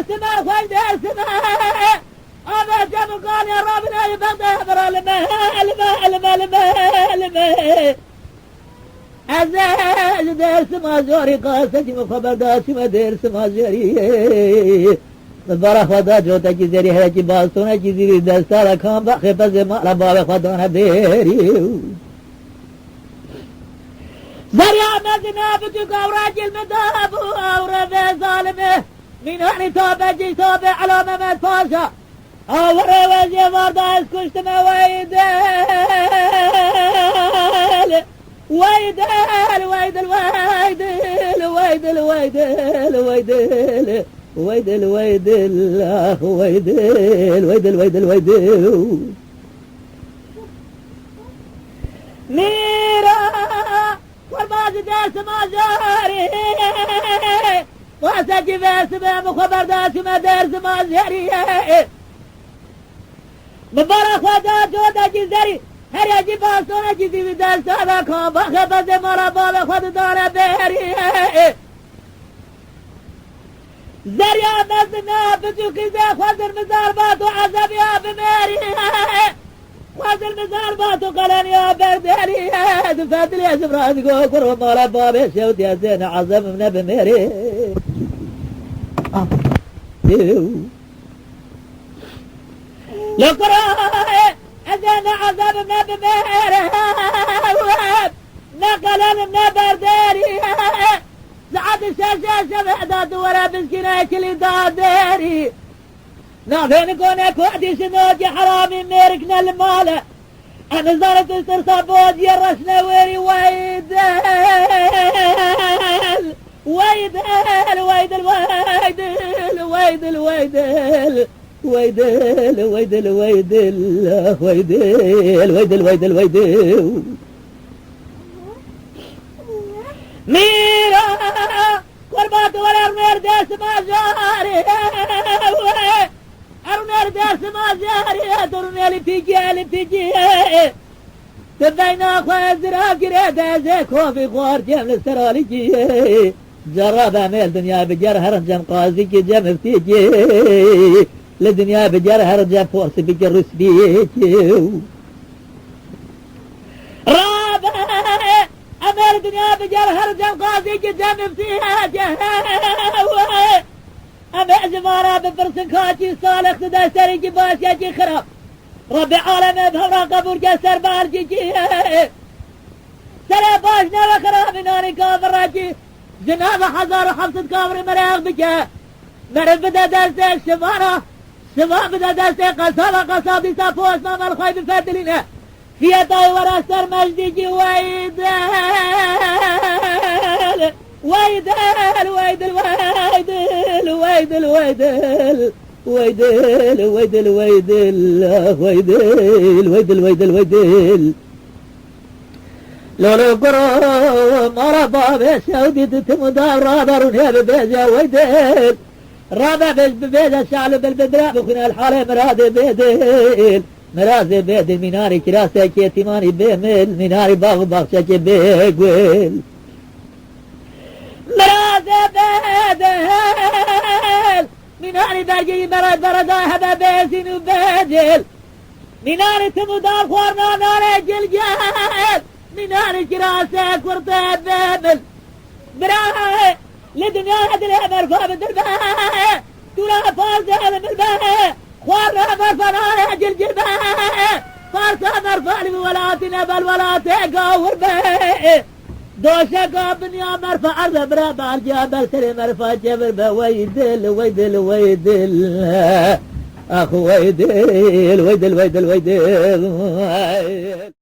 سما خوي دير سما هذا جاب قال يا ربنا يبقى يبرى الماء عزاز دير سما زوري قاستي مخبر داسما دير سما زوري برا خدا جوتا کی زری ہے کی بات سونا کی زری دستار کام بخ بز مالا باب خدا نہ بیری زريا مزنا بتك اوراجل مذهب اورد ظالمه من هني توبه جي توبه على ممد فاشا اورا وجه مرضى اسكشت ما ويدل ويدل ويدل ويدل ويدل ويدل ويدل ويدل ويدل اخ ويدل ويدل ويدل ويدل ميرا والباز داس ما زاري واسجي بس مخبر داس ما درس ما زاري مبارك خدا جودا جزري هر يجي باسونا جزي بدرس هذا كان بخبز مرا باب خد دار بيري زريا مزنا بتوك زي خزر مزار باتو عذاب يا بميري خزر مزار باتو قلن يا برداري دفات لي زبرات قوكر ومالا بابي شوت يا زين عذاب من بميري لقرا زين عذاب من بميري نقلن من برداري زعاد الشاشة بعداد ورا مسكينة كل دادري نافين كونك وحدي شنوكي حرامي ميركنا المالة أنا زارت استرصابود يرشنا ويري ويدل ويدل ويدل ويدل ويدل ويدل ويدل ويدل ويدل ويدل ويدل ويدل ويدل ميرا قربات ولا أرنير داس ما جاري أرنير داس ما جاري أرنير لبيجي تبينا خوازرا قريدا زي خوفي خوار جيم للسراليجي جرب عمل دنيا بجر هرجم قاضي كي جم افتيجي لدنيا بجر هرجم فورس بجر رسبيجي رابع أمر الدنيا بجر هرجم قاضي جدام فيها جهوة أما زمارة بفرسن كاتي صالح تدا سريجي باسياجي خراب ربي عالم بهورا قبور جسر بارجي سرى باشنا وخراب ناري كافر راجي جناب حزار وحفظة كافر مريغ بجا مرد بدا دستيق شمارة شما بدا دستيق قصابة قصابي سافوس ماما الخايب الفادلين في طاي ورا سر مجدي ويدل ويدل ويدل ويدل ويدل ويدل ويدل ويدل ويدل ويدل ويدل ويدل لولو قرو مرا بابي سعودي تتمدار رابر ونهب بيزا ويدل رابع بيزا شعلو بالبدراء بخنا الحالة مرادي بيدل مرازي بيد مناري كراسة كيتماني بيمل مناري باغ باغشة كي بيقول مرازي بيدل مناري برجي برد هبا بيزين وبيدل مناري تمدار خوارنا ناري جلجال مناري كراسة كورتة بيمل براي لدنيا هدري مرفا بدربا تورا فارزة بالباي خوارنا مرفا ناري جلجال فارسة مرفا لولاتنا بالولاتي قاور بي دوشة قابنيا مرفا عرض برا بالجابل سري مرفا جبر بي ويدل ويدل ويدل أخو ويدل ويدل ويدل ويدل